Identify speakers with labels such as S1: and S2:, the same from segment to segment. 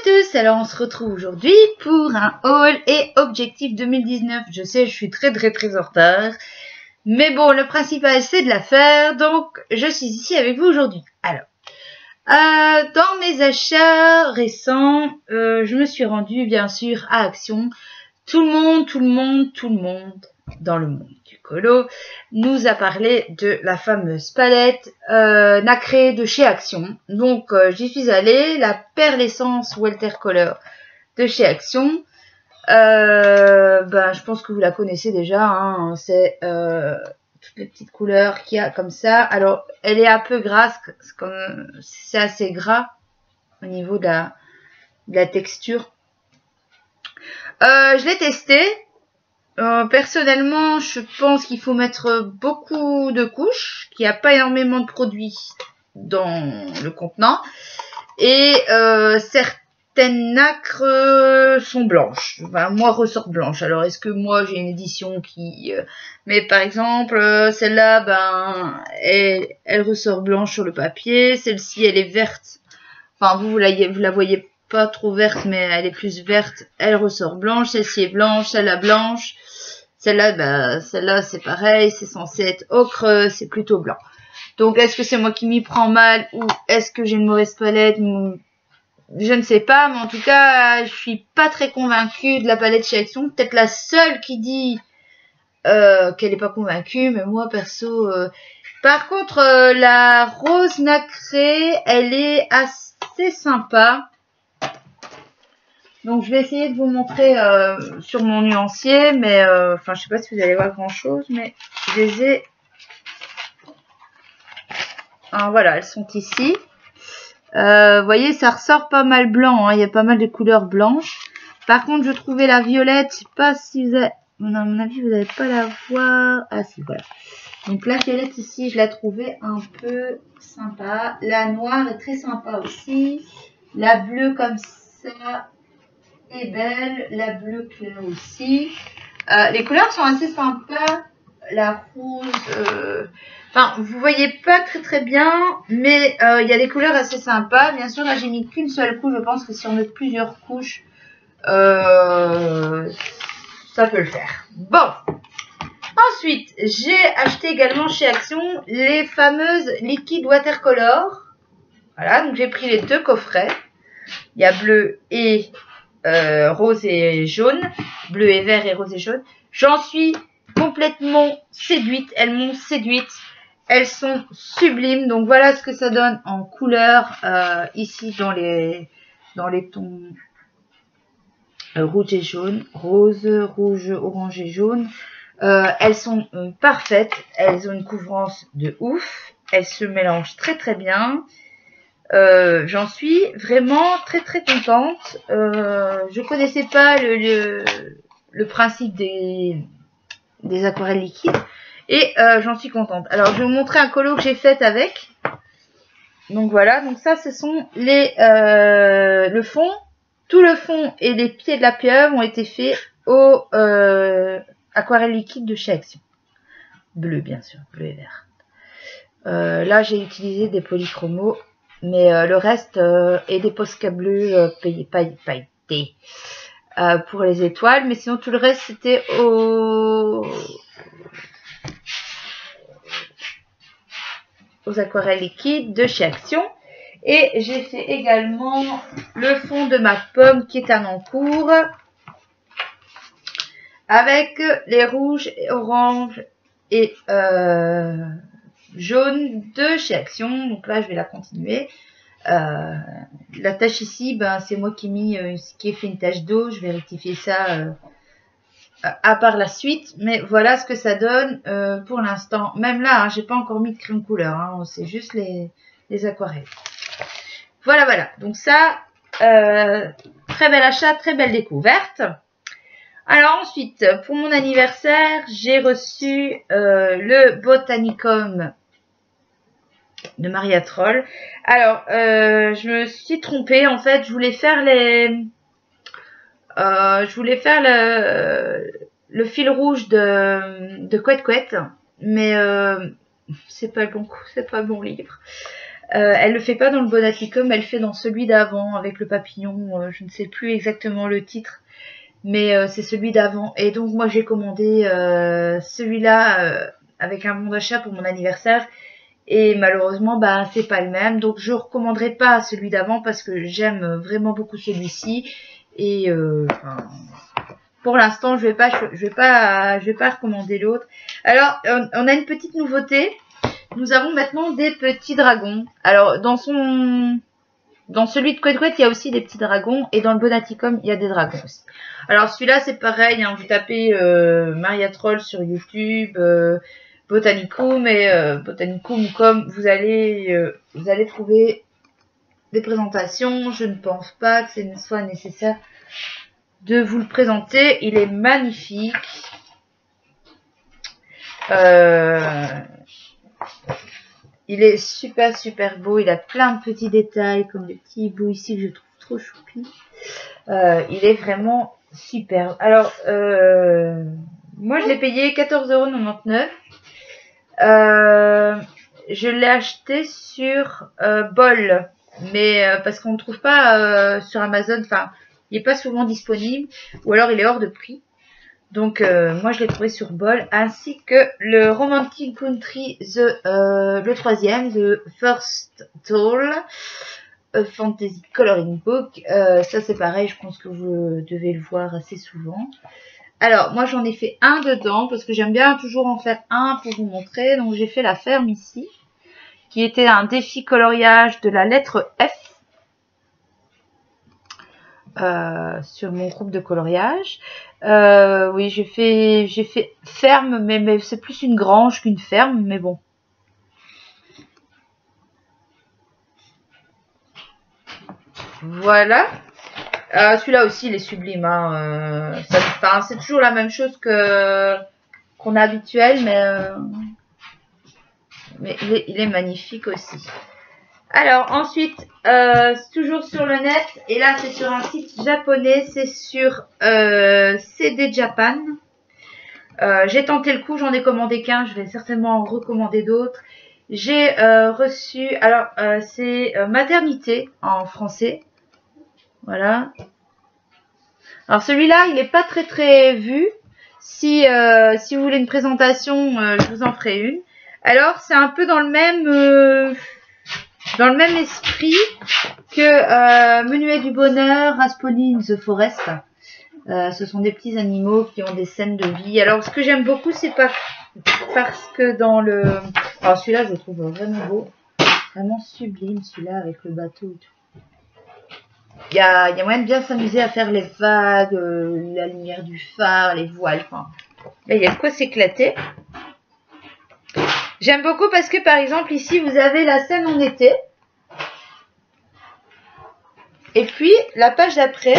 S1: tous, alors on se retrouve aujourd'hui pour un haul et objectif 2019. Je sais, je suis très en retard, mais bon, le principal c'est de la faire, donc je suis ici avec vous aujourd'hui. Alors, dans mes achats récents, je me suis rendue bien sûr à Action. Tout le monde dans le monde du colo nous a parlé de la fameuse palette nacrée de chez Action. Donc j'y suis allée, la perle essence Watercolor de chez Action. Je pense que vous la connaissez déjà, hein. C'est toutes les petites couleurs qu'il y a comme ça. Alors elle est un peu grasse, c'est assez gras au niveau de la texture. Je l'ai testé. Personnellement, je pense qu'il faut mettre beaucoup de couches, qu'il n'y a pas énormément de produits dans le contenant. Et certaines nacres sont blanches. Enfin, moi, ressort blanche. Alors, est-ce que moi, j'ai une édition qui... Mais par exemple, celle-là, elle ressort blanche sur le papier. Celle-ci, elle est verte. Enfin, vous la voyez pas trop verte, mais elle est plus verte. Elle ressort blanche. Celle-ci est blanche. Celle-là, blanche. Celle-là, c'est pareil. C'est censé être ocre. C'est plutôt blanc. Donc, est-ce que c'est moi qui m'y prends mal ou est-ce que j'ai une mauvaise palette? Je ne sais pas, mais en tout cas, je suis pas très convaincue de la palette chez Action. Peut-être la seule qui dit qu'elle n'est pas convaincue, mais moi, perso... Par contre, la rose nacrée, elle est assez sympa. Donc, je vais essayer de vous montrer sur mon nuancier, mais... je sais pas si vous allez voir grand-chose, mais je les ai... Alors, voilà, elles sont ici. Vous voyez, ça ressort pas mal blanc, hein. Il y a pas mal de couleurs blanches. Par contre, je trouvais la violette, je sais pas si vous avez... À mon avis, vous n'allez pas la voir. Ah si, voilà. Donc la violette ici, je la trouvais un peu sympa. La noire est très sympa aussi. La bleue comme ça est belle. La bleue claire aussi. Les couleurs sont assez sympas. La rouge... vous voyez pas très bien, mais il y a des couleurs assez sympas. Bien sûr, là, j'ai mis qu'une seule couche. Je pense que si on met plusieurs couches, ça peut le faire. Bon. Ensuite, j'ai acheté également chez Action les fameuses liquides watercolor. Voilà, donc j'ai pris les deux coffrets. Il y a bleu et rose et jaune. Bleu et vert et rose et jaune. J'en suis complètement séduite. Elles m'ont séduite. Elles sont sublimes. Donc voilà ce que ça donne en couleur ici dans les tons rouge et jaune, rose, rouge, orange et jaune. Elles sont parfaites. Elles ont une couvrance de ouf. Elles se mélangent très bien. J'en suis vraiment très contente. Je connaissais pas le principe des aquarelles liquides et j'en suis contente. Alors je vais vous montrer un colo que j'ai fait avec. Donc voilà, donc ça ce sont le fond. Tout le fond et les pieds de la pieuvre ont été faits au aquarelle liquide de chez Action. Bleu bien sûr, bleu et vert. Là j'ai utilisé des polychromos, mais le reste est des Posca bleus pailletés pour les étoiles. Mais sinon tout le reste c'était aux aquarelles liquides de chez Action. Et j'ai fait également le fond de ma pomme qui est un encours avec les rouges, et oranges et jaunes de chez Action. Donc là, je vais la continuer. La tache ici, c'est moi qui ai fait une tache d'eau. Je vais rectifier ça à part la suite. Mais voilà ce que ça donne pour l'instant. Même là, hein, j'ai pas encore mis de crème couleur. Hein, c'est juste les aquarelles. Voilà. Donc ça, très bel achat, très belle découverte. Alors ensuite, pour mon anniversaire, j'ai reçu le Botanicum de Maria Troll. Alors, je me suis trompée. En fait, je voulais faire le fil rouge de Couette Couette, mais c'est pas le bon livre. Elle le fait pas dans le Bonaticum, elle le fait dans celui d'avant avec le papillon. Je ne sais plus exactement le titre, mais c'est celui d'avant. Et donc moi j'ai commandé celui-là avec un bon d'achat pour mon anniversaire. Et malheureusement, bah c'est pas le même. Donc je recommanderai pas celui d'avant parce que j'aime vraiment beaucoup celui-ci. Et pour l'instant, je vais pas recommander l'autre. Alors, on a une petite nouveauté. Nous avons maintenant des petits dragons. Alors, dans celui de Couette Couette, il y a aussi des petits dragons. Et dans le Bonaticum, il y a des dragons aussi. Alors, celui-là, c'est pareil. Hein, vous tapez Maria Troll sur YouTube, Botanicum. Et Botanicum, comme vous allez trouver des présentations. Je ne pense pas que ce soit nécessaire de vous le présenter. Il est magnifique. Il est super beau. Il a plein de petits détails comme le petit hibou ici que je trouve trop choupi. Il est vraiment super. Alors moi je l'ai payé 14,99 €. Je l'ai acheté sur Bol, mais parce qu'on ne trouve pas sur Amazon. Enfin, il n'est pas souvent disponible, ou alors il est hors de prix. Donc moi je l'ai trouvé sur Bol, ainsi que le Romantic Country, le troisième, The First Tale, Fantasy Coloring Book. Ça c'est pareil, je pense que vous devez le voir assez souvent. Alors moi j'en ai fait un dedans, parce que j'aime bien toujours en faire un pour vous montrer. Donc j'ai fait la ferme ici, qui était un défi coloriage de la lettre F. Sur mon groupe de coloriage. Oui, j'ai fait ferme, mais c'est plus une grange qu'une ferme, mais bon. Voilà. Celui-là aussi, il est sublime. Hein. C'est toujours la même chose qu'on a habituel, mais il est magnifique aussi. Alors ensuite, toujours sur le net, et là c'est sur un site japonais, c'est sur CD Japan. J'ai tenté le coup, j'en ai commandé qu'un, je vais certainement en recommander d'autres. J'ai reçu, alors c'est maternité en français, voilà. Alors celui-là, il n'est pas très vu. Si vous voulez une présentation, je vous en ferai une. Alors c'est un peu dans le même esprit que Menuet du Bonheur, Rasputin in the Forest. Ce sont des petits animaux qui ont des scènes de vie. Alors ce que j'aime beaucoup, c'est parce que dans le... Alors celui-là, je le trouve vraiment beau. Vraiment sublime, celui-là, avec le bateau et tout. Il y a moyen de bien s'amuser à faire les vagues, la lumière du phare, les voiles. Enfin, là, il y a de quoi s'éclater. J'aime beaucoup parce que, par exemple, ici, vous avez la scène en été. Et puis, la page d'après,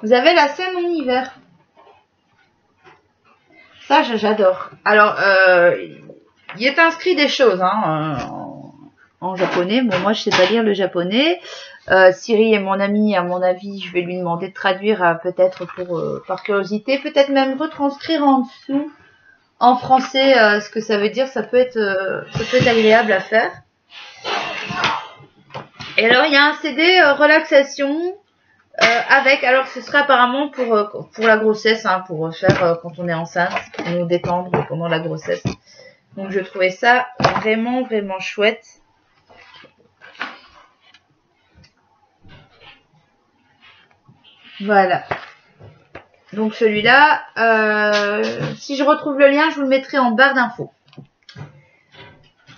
S1: vous avez la scène en hiver. Ça, j'adore. Alors, il est inscrit des choses en japonais. Bon, moi, je sais pas lire le japonais. Siri est mon ami. À mon avis, je vais lui demander de traduire peut-être par curiosité. Peut-être même retranscrire en dessous en français ce que ça veut dire. Ça peut être agréable à faire. Et alors, il y a un CD relaxation avec, alors ce sera apparemment pour la grossesse, hein, pour faire quand on est enceinte, pour nous détendre pendant la grossesse. Donc je trouvais ça vraiment chouette. Voilà. Donc celui-là, si je retrouve le lien, je vous le mettrai en barre d'infos.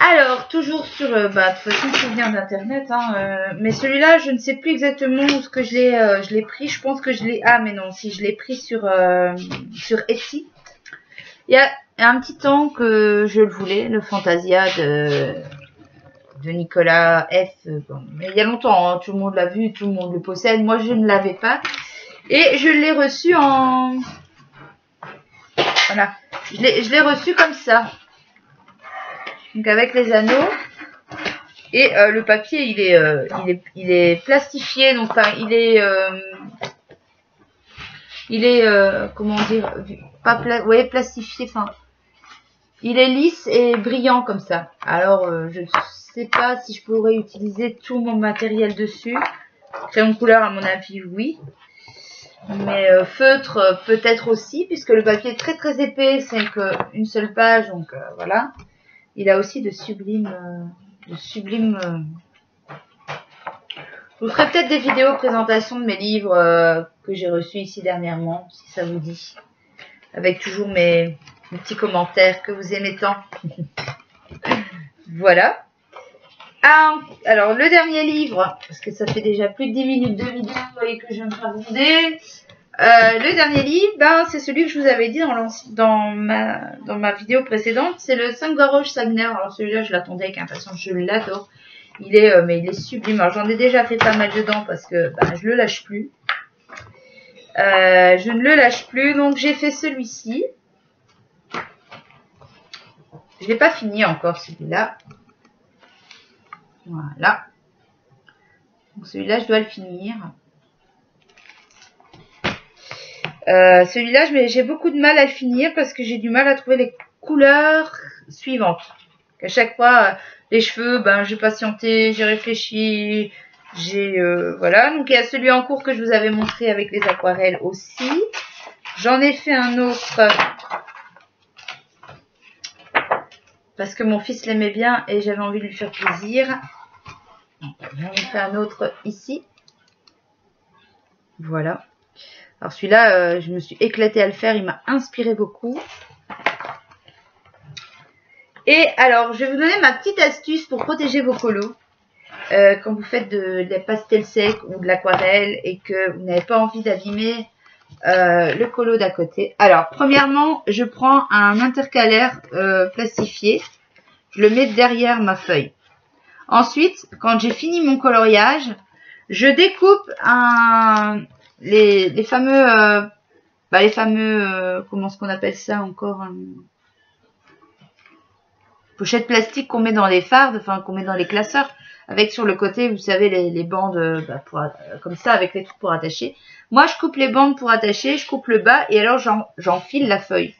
S1: Alors, toujours sur, de toute façon, c'est bien d'internet, hein, mais celui-là, je ne sais plus exactement où ce que je l'ai pris. Je pense que je l'ai, mais non, si je l'ai pris sur Etsy. Il y a un petit temps que je le voulais, le Fantasia de Nicolas F. Bon, mais il y a longtemps, hein, tout le monde l'a vu, tout le monde le possède. Moi, je ne l'avais pas. Et je l'ai reçu en... Voilà. Je l'ai reçu comme ça. Donc avec les anneaux. Et le papier, il est plastifié. Donc, enfin, il est comment dire, pas plastifié. Enfin, Il est lisse et brillant comme ça. Alors, je ne sais pas si je pourrais utiliser tout mon matériel dessus. Crayon de couleur, à mon avis, oui. Mais feutre, peut-être aussi, puisque le papier est très très épais. C'est qu'une seule page, donc voilà. Il a aussi de sublimes... Je vous ferai peut-être des vidéos présentation de mes livres que j'ai reçus ici dernièrement, si ça vous dit. Avec toujours mes petits commentaires que vous aimez tant. Voilà. Ah, alors, le dernier livre, parce que ça fait déjà plus de 10 minutes de vidéo et que je viens de raconter. Le dernier livre, ben, c'est celui que je vous avais dit dans ma vidéo précédente. C'est le Saint-Garoche Sagner. Alors, celui-là, je l'attendais avec impatience. Je l'adore. Mais il est sublime. Alors, j'en ai déjà fait pas mal dedans parce que ben, je le lâche plus. Je ne le lâche plus. Donc, j'ai fait celui-ci. Je l'ai pas fini encore, celui-là. Voilà. Donc, celui-là, je dois le finir. Celui-là, j'ai beaucoup de mal à le finir parce que j'ai du mal à trouver les couleurs suivantes. À chaque fois, les cheveux, ben, j'ai patienté, j'ai réfléchi, voilà. Donc, il y a celui en cours que je vous avais montré avec les aquarelles aussi. J'en ai fait un autre parce que mon fils l'aimait bien et j'avais envie de lui faire plaisir. J'en ai fait un autre ici. Voilà. Alors celui-là, je me suis éclatée à le faire, il m'a inspiré beaucoup. Et alors, je vais vous donner ma petite astuce pour protéger vos colos. Quand vous faites de la pastel sec ou de l'aquarelle et que vous n'avez pas envie d'abîmer le colo d'à côté. Alors, premièrement, je prends un intercalaire plastifié. Je le mets derrière ma feuille. Ensuite, quand j'ai fini mon coloriage, je découpe les fameux, comment est-ce qu'on appelle ça encore, pochettes plastiques qu'on met dans les fardes, enfin qu'on met dans les classeurs, avec sur le côté, vous savez, les bandes comme ça, avec les trucs pour attacher. Moi, je coupe les bandes pour attacher, je coupe le bas et alors j'enfile la feuille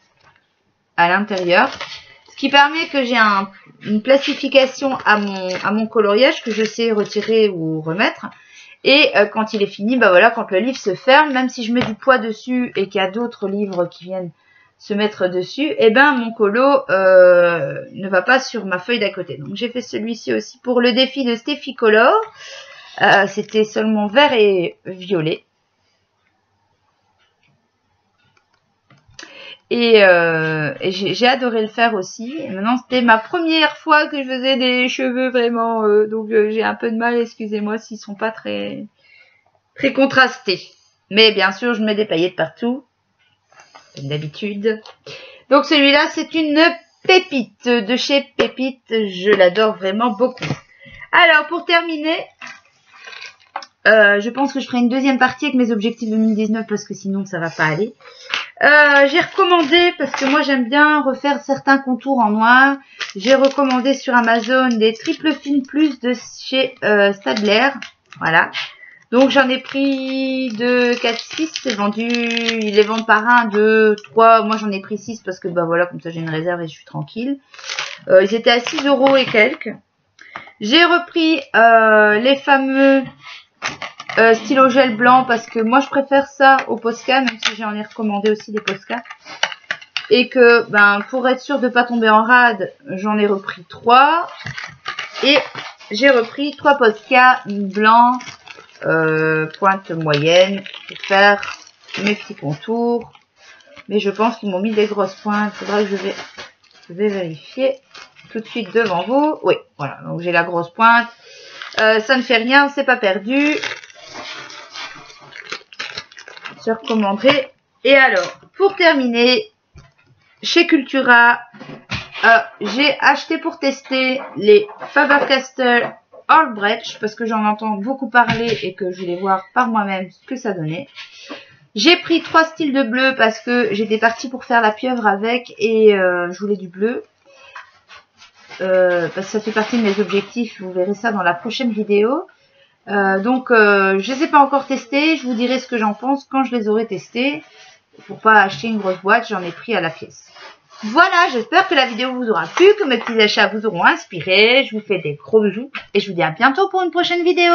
S1: à l'intérieur. Ce qui permet que j'ai une plastification à mon coloriage que je sais retirer ou remettre. Et quand il est fini, bah voilà, quand le livre se ferme, même si je mets du poids dessus et qu'il y a d'autres livres qui viennent se mettre dessus, et ben mon colo ne va pas sur ma feuille d'à côté. Donc j'ai fait celui-ci aussi pour le défi de Stephicolor. C'était seulement vert et violet. Et j'ai adoré le faire aussi. Et maintenant, c'était ma première fois que je faisais des cheveux vraiment. Donc, j'ai un peu de mal, excusez-moi, s'ils sont pas très contrastés. Mais bien sûr, je mets des paillettes partout, comme d'habitude. Donc, celui-là, c'est une pépite de chez Pépite. Je l'adore vraiment beaucoup. Alors, pour terminer, je pense que je ferai une deuxième partie avec mes objectifs 2019 parce que sinon, ça va pas aller. J'ai recommandé, parce que moi j'aime bien refaire certains contours en noir, j'ai recommandé sur Amazon des Triple Fine Plus de chez Stadler. Voilà. Donc j'en ai pris 2, 4, 6, c'est vendu, ils les vendent par 1, 2, 3, moi j'en ai pris 6 parce que bah voilà, comme ça j'ai une réserve et je suis tranquille. Ils étaient à 6 € et quelques. J'ai repris les fameux stylo gel blanc parce que moi je préfère ça au Posca, même si j'en ai recommandé aussi des Posca. Et que ben pour être sûr de pas tomber en rade, j'en ai repris 3. Et j'ai repris 3 Posca blancs pointe moyenne pour faire mes petits contours. Mais je pense qu'ils m'ont mis des grosses pointes. Il faudra que je vais vérifier tout de suite devant vous. Oui, voilà, donc j'ai la grosse pointe. Ça ne fait rien, c'est pas perdu. Je recommanderai. Et alors, pour terminer, chez Cultura, j'ai acheté pour tester les Faber-Castell Albrecht parce que j'en entends beaucoup parler et que je voulais voir par moi-même ce que ça donnait. J'ai pris 3 styles de bleu parce que j'étais partie pour faire la pieuvre avec et je voulais du bleu. Parce que ça fait partie de mes objectifs, vous verrez ça dans la prochaine vidéo. Donc je les ai pas encore testés, je vous dirai ce que j'en pense quand je les aurai testés. Pour pas acheter une grosse boîte, j'en ai pris à la pièce. Voilà, j'espère que la vidéo vous aura plu, que mes petits achats vous auront inspiré. Je vous fais des gros bisous et je vous dis à bientôt pour une prochaine vidéo.